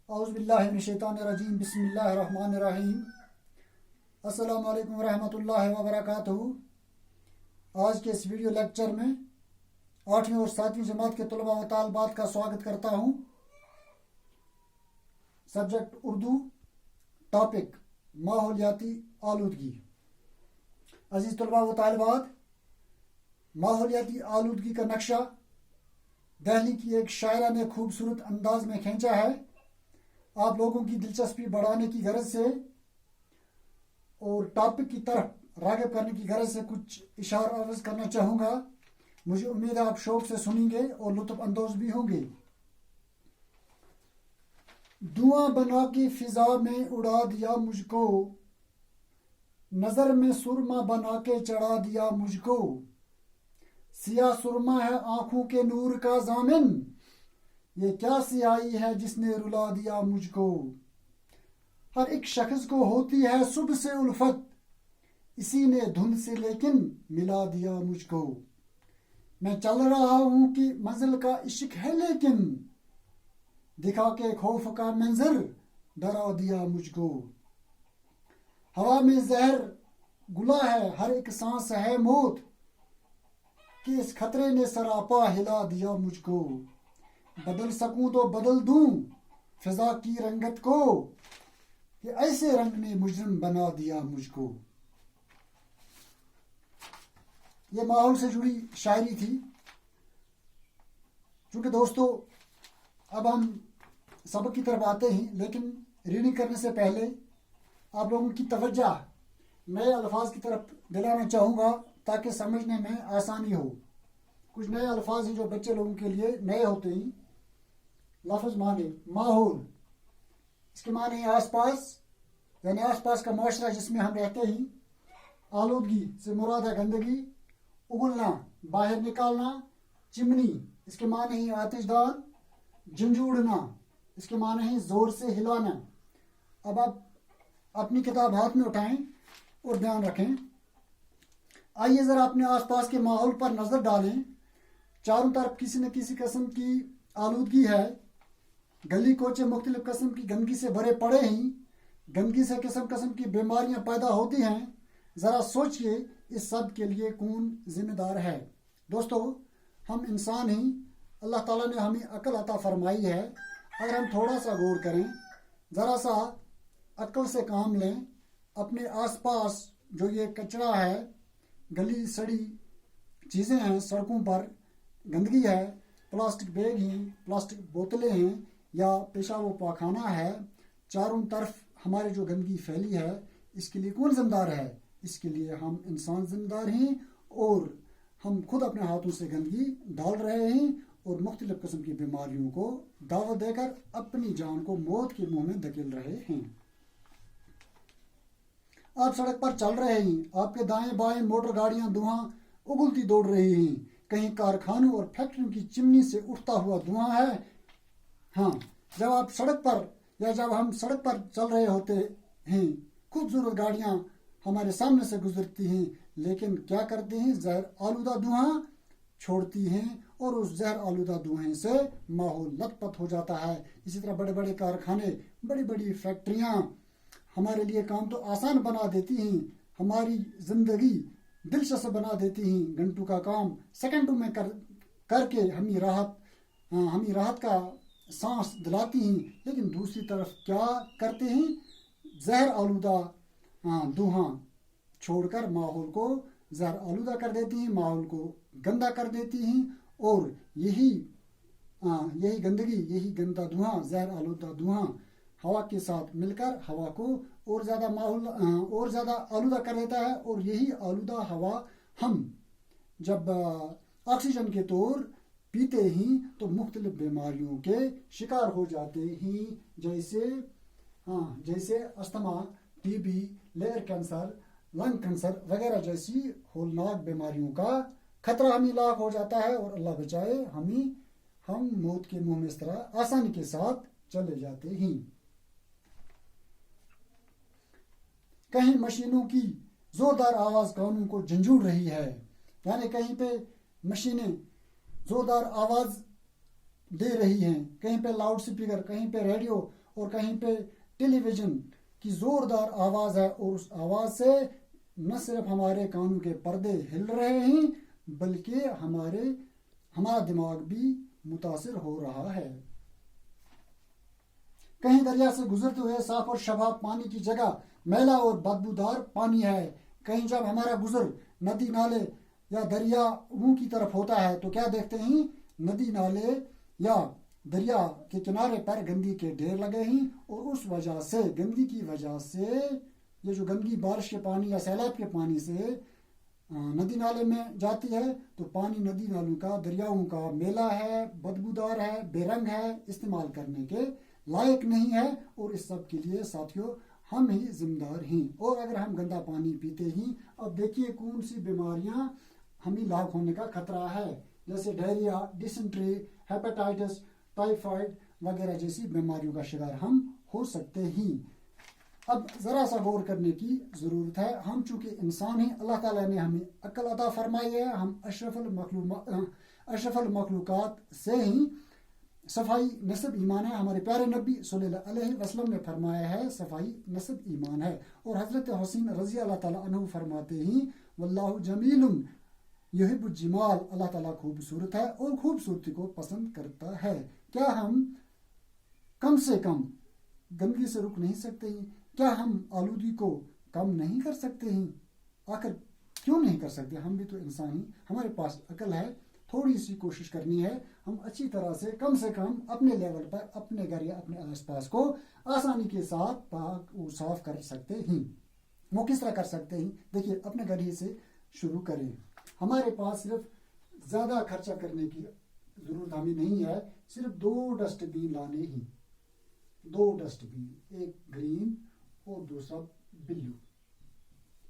اعوذ باللہ من الشیطان الرجیم بسم اللہ الرحمن الرحیم السلام علیکم ورحمۃ اللہ وبرکاتہ۔ آج کے اس ویڈیو لیکچر میں 8ویں اور 7ویں جماعت کے طلباء و طالبات کا سواگت کرتا ہوں۔ سبجیکٹ اردو، ٹاپک ماحولیاتی آلودگی۔ عزیز طلباء و طالبات، ماحولیاتی آلودگی کا نقشہ دہلی کی ایک شاعرہ نے خوبصورت انداز میں کھینچا ہے۔ آپ لوگوں کی دلچسپی بڑھانے کی غرض سے اور ٹاپک کی طرف راغب کرنے کی غرض سے کچھ اشارہ عرض کرنا چاہوں گا۔ مجھے امید ہے آپ شوق سے سنیں گے اور لطف اندوز بھی ہوں گے۔ دھواں بنا کے فضا میں اڑا دیا مجھ کو، نظر میں سرما بنا کے چڑھا دیا مجھ کو، سیاہ سرما ہے آنکھوں کے نور کا ضامن، یہ کیا سیاہی ہے جس نے رلا دیا مجھ کو۔ ہر ایک شخص کو ہوتی ہے صبح سے الفت، اسی نے دھند سے لیکن ملا دیا مجھ کو۔ میں چل رہا ہوں کہ منزل کا عشق ہے لیکن دکھا کے خوف کا منظر ڈرا دیا مجھ کو۔ ہوا میں زہر گلا ہے، ہر ایک سانس ہے موت، کہ اس خطرے نے سراپا ہلا دیا مجھ کو۔ بدل سکوں تو بدل دوں فضا کی رنگت کو، کہ ایسے رنگ نے مجرم بنا دیا مجھ کو۔ یہ ماحول سے جڑی شاعری تھی۔ چونکہ دوستو اب ہم سبق کی طرف آتے ہیں، لیکن ریڈنگ کرنے سے پہلے آپ لوگوں کی توجہ نئے الفاظ کی طرف دلانا چاہوں گا تاکہ سمجھنے میں آسانی ہو۔ کچھ نئے الفاظ ہیں جو بچے لوگوں کے لیے نئے ہوتے ہیں۔ لفظ معنی ماحول، اس کے معنی آس پاس، یعنی آس پاس کا معاشرہ جس میں ہم رہتے ہیں۔ آلودگی سے مراد ہے گندگی، اگلنا باہر نکالنا، چمنی اس کے معنی ہے آتش دان، جھنجھوڑنا اس کے معنی ہے زور سے ہلانا۔ اب آپ اپنی کتاب ہاتھ میں اٹھائیں اور دھیان رکھیں۔ آئیے ذرا اپنے آس پاس کے ماحول پر نظر ڈالیں۔ چاروں طرف کسی نہ کسی قسم کی آلودگی ہے۔ گلی کوچے مختلف قسم کی گندگی سے بھرے پڑے ہیں۔ گندگی سے قسم قسم کی بیماریاں پیدا ہوتی ہیں۔ ذرا سوچئے اس سب کے لیے کون ذمہ دار ہے؟ دوستو ہم انسان ہیں، اللہ تعالیٰ نے ہمیں عقل عطا فرمائی ہے۔ اگر ہم تھوڑا سا غور کریں، ذرا سا عقل سے کام لیں، اپنے آس پاس جو یہ کچرا ہے، گلی سڑی چیزیں ہیں، سڑکوں پر گندگی ہے، پلاسٹک بیگ ہیں، پلاسٹک بوتلیں ہیں، یا پیشاب و پاخانہ ہے، چاروں طرف ہماری جو گندگی پھیلی ہے، اس کے لیے کون ذمہ دار ہے؟ اس کے لیے ہم انسان ذمہ دار ہیں، اور ہم خود اپنے ہاتھوں سے گندگی ڈال رہے ہیں اور مختلف قسم کی بیماریوں کو دعوت دے کر اپنی جان کو موت کے منہ میں دھکیل رہے ہیں۔ آپ سڑک پر چل رہے ہیں، آپ کے دائیں بائیں موٹر گاڑیاں دھواں اگلتی دوڑ رہی ہیں، کہیں کارخانوں اور فیکٹریوں کی چمنی سے اٹھتا ہوا دھواں ہے۔ ہاں، جب آپ سڑک پر یا جب ہم سڑک پر چل رہے ہوتے ہیں، خوبصورت گاڑیاں ہمارے سامنے سے گزرتی ہیں، لیکن کیا کرتی ہیں؟ زہر آلودہ دھواں چھوڑتی ہیں، اور اس زہر آلودہ دھوئیں سے ماحول لت پت ہو جاتا ہے۔ اسی طرح بڑے بڑے کارخانے، بڑی بڑی فیکٹریاں ہمارے لیے کام تو آسان بنا دیتی ہیں، ہماری زندگی دلچسپ بنا دیتی ہیں، گھنٹوں کا کام سیکنڈوں میں کر کے ہمیں راحت کا سانس دلاتی ہیں، لیکن دوسری طرف کیا کرتے ہیں؟ زہر آلودہ دھواں چھوڑ کر ماحول کو زہر آلودہ کر دیتی ہیں، ماحول کو گندا کر دیتی ہیں، اور یہی گندگی، یہی گندا دھواں، زہر آلودہ دھواں ہوا کے ساتھ مل کر ہوا کو اور زیادہ آلودہ کر دیتا ہے، اور یہی آلودہ ہوا ہم جب آکسیجن کے طور پیتے ہیں تو مختلف بیماریوں کے شکار ہو جاتے ہیں، جیسے asthma, T B, liver cancer, lung cancer وغیرہ جیسی ہولناک بیماریوں کا خطرہ ہمیں لاحق ہو جاتا ہے، اور اللہ بچائے ہم موت کے منہ میں اس طرح آسانی کے ساتھ چلے جاتے ہیں۔ کہیں مشینوں کی زوردار آواز کانوں کو جھنجھوڑ رہی ہے، یعنی کہیں پہ مشینیں زوردار آواز دے رہی ہیں، کہیں پہ لاؤڈ سپیکر، کہیں پہ ریڈیو اور کہیں پہ ٹیلی ویژن کی زوردار آواز ہے، اور اس آواز سے نہ صرف ہمارے کانوں کے پردے ہل رہے ہیں بلکہ ہمارا دماغ بھی متاثر ہو رہا ہے۔ کہیں دریا سے گزرتے ہوئے صاف اور شفاف پانی کی جگہ میلا اور بدبودار پانی ہے۔ کہیں جب ہمارا گزر ندی نالے یا دریاؤں کی طرف ہوتا ہے تو کیا دیکھتے ہیں؟ ندی نالے یا دریا کے کنارے پر گندگی کے ڈھیر لگے ہیں، اور اس وجہ سے گندگی کی وجہ سے یہ جو گندگی بارش کے پانی یا سیلاب کے پانی سے ندی نالے میں جاتی ہے تو پانی ندی نالوں کا دریاؤں کا میلا ہے، بدبودار ہے، بے رنگ ہے، استعمال کرنے کے لائق نہیں ہے، اور اس سب کے لیے ساتھیوں ہم ہی ذمہ دار ہیں۔ اور اگر ہم گندا پانی پیتے ہیں، اب دیکھیے کون سی بیماریاں ہمیں لاحق ہونے کا خطرہ ہے، جیسے ڈائریا، ڈسنٹری، ہیپاٹائٹس، ٹائیفائڈ وغیرہ جیسی بیماریوں کا شکار ہم ہو سکتے ہیں۔ اب ذرا سا غور کرنے کی ضرورت ہے۔ ہم چونکہ انسان ہیں، اللہ تعالیٰ نے ہمیں عقل عطا فرمائی ہے، ہم اشرف المخلوقات سے ہی۔ صفائی نصب ایمان ہے، ہمارے پیارے نبی صلی اللہ علیہ وسلم نے فرمایا ہے صفائی نصب ایمان ہے، اور حضرت حسین رضی اللہ تعالیٰ عنہ فرماتے ہیں واللہ جمیل یحب الجمال، اللہ تعالیٰ خوبصورت ہے اور خوبصورتی کو پسند کرتا ہے۔ کیا ہم کم سے کم گندگی سے رک نہیں سکتے ہیں؟ کیا ہم آلودگی کو کم نہیں کر سکتے ہیں؟ آخر کیوں نہیں کر سکتے؟ ہم بھی تو انسان ہیں، ہمارے پاس عقل ہے، تھوڑی سی کوشش کرنی ہے، ہم اچھی طرح سے کم اپنے لیول پر اپنے گھر یا اپنے آس پاس کو آسانی کے ساتھ پاک و صاف کر سکتے ہیں۔ وہ کس طرح کر سکتے ہیں؟ دیکھیے اپنے گھر ہی سے شروع کریں۔ ہمارے پاس صرف زیادہ خرچہ کرنے کی ضرورت ہمیں نہیں ہے، صرف 2 ڈسٹ بین لانے ہی، 2 ڈسٹ بین، ایک گرین اور دوسرا بلو،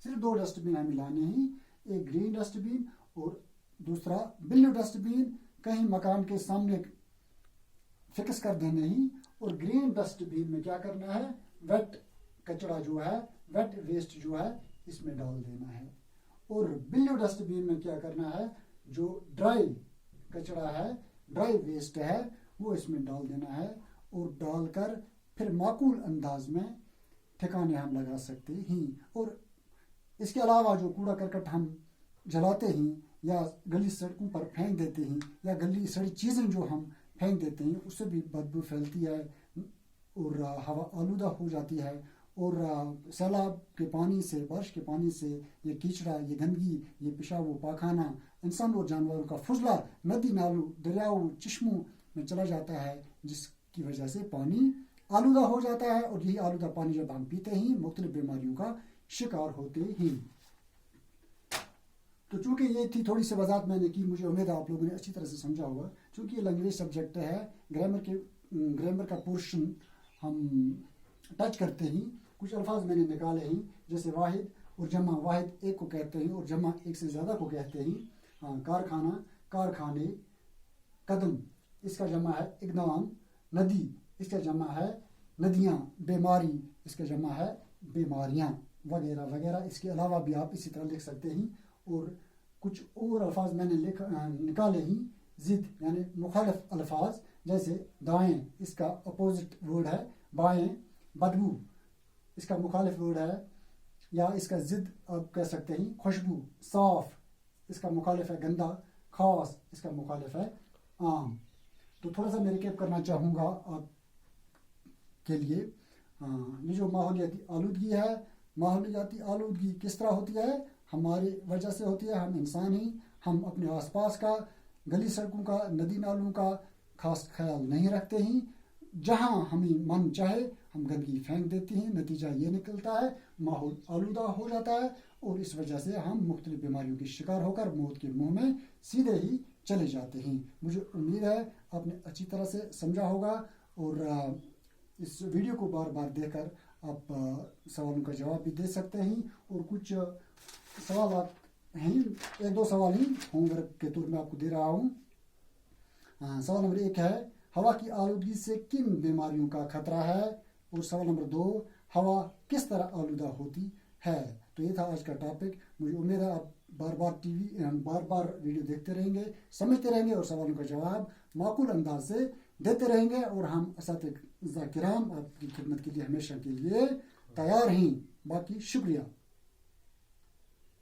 صرف 2 ڈسٹ بین ہمیں لانے ہیں، ایک گرین ڈسٹ بین اور دوسرا بلو ڈسٹ بین کہیں مکان کے سامنے فکس کر دینے ہی، اور گرین ڈسٹ بین میں کیا کرنا ہے؟ ویٹ کچڑا جو ہے، ویٹ ویسٹ جو ہے اس میں ڈال دینا ہے، اور بلو ڈسٹ بین میں کیا کرنا ہے؟ جو ڈرائی کچڑا ہے، ڈرائی ویسٹ ہے، وہ اس میں ڈال دینا ہے، اور ڈال کر پھر معقول انداز میں ٹھکانے ہم لگا سکتے ہیں۔ اور اس کے علاوہ جو کوڑا کرکٹ ہم جلاتے ہیں یا گلی سڑکوں پر پھینک دیتے ہیں، یا گلی سڑی چیزیں جو ہم پھینک دیتے ہیں، اس سے بھی بدبو پھیلتی ہے اور ہوا آلودہ ہو جاتی ہے، اور سیلاب کے پانی سے، بارش کے پانی سے یہ کیچڑا، یہ گندگی، یہ پیشاب و پاخانہ، انسان اور جانوروں کا فضلہ ندی نالوں، دریاؤں، چشموں میں چلا جاتا ہے، جس کی وجہ سے پانی آلودہ ہو جاتا ہے، اور یہی آلودہ پانی جب ہم پیتے ہیں مختلف بیماریوں کا شکار ہوتے ہیں۔ تو چونکہ یہ تھی تھوڑی سی وضاحت میں نے کی، مجھے امید ہے آپ لوگوں نے اچھی طرح سے سمجھا ہوگا۔ چونکہ یہ لینگویج سبجیکٹ ہے، گرامر کا پورشن ہم ٹچ کرتے ہیں، کچھ الفاظ میں نے نکالے ہیں، جیسے واحد اور جمع، واحد ایک کو کہتے ہیں اور جمع ایک سے زیادہ کو کہتے ہیں۔ کارخانہ، کارخانے، قدم اس کا جمع ہے اقدام، ندی اس کا جمع ہے ندیاں، بیماری اس کا جمع ہے بیماریاں، وغیرہ وغیرہ۔ اس کے علاوہ بھی آپ اسی طرح لکھ سکتے ہیں، اور کچھ اور الفاظ میں نے نکالے ہیں، ضد یعنی مخالف الفاظ، جیسے دائیں اس کا اپوزٹ ورڈ ہے بائیں، بدبو اس کا مخالف ورڈ ہے، یا اس کا ضد آپ کہہ سکتے ہیں خوشبو، صاف اس کا مخالف ہے گندا، خاص اس کا مخالف ہے عام۔ تو تھوڑا سا میں ریکیپ کرنا چاہوں گا آپ کے لیے۔ یہ جو ماحولیاتی آلودگی ہے، ماحولیاتی آلودگی کس طرح ہوتی ہے؟ ہماری وجہ سے ہوتی ہے، ہم انسان ہیں، ہم اپنے آس پاس کا، گلی سڑکوں کا، ندی نالوں کا خاص خیال نہیں رکھتے ہیں، جہاں ہمیں من چاہے ہم گندگی پھینک دیتے ہیں، نتیجہ یہ نکلتا ہے ماحول آلودہ ہو جاتا ہے، اور اس وجہ سے ہم مختلف بیماریوں کے شکار ہو کر موت کے منہ میں سیدھے ہی چلے جاتے ہیں۔ مجھے امید ہے آپ نے اچھی طرح سے سمجھا ہوگا، اور اس ویڈیو کو بار بار دیکھ کر آپ سوالوں کا جواب بھی دے سکتے ہیں، اور کچھ سوالات ہیں، 1-2 سوال ہیں ہوم ورک کے طور میں آپ کو دے رہا ہوں۔ سوال نمبر 1 ہے ہوا کی آلودگی سے کن بیماریوں کا خطرہ ہے، اور سوال نمبر 2 ہوا کس طرح آلودہ ہوتی ہے۔ تو یہ تھا آج کا ٹاپک۔ مجھے امید ہے آپ بار بار ویڈیو دیکھتے رہیں گے، سمجھتے رہیں گے، اور سوالوں کا جواب معقول انداز سے دیتے رہیں گے اور ہم اساتذہ کرام آپ کی خدمت کے لیے ہمیشہ کے لیے تیار ہیں. باقی شکریہ.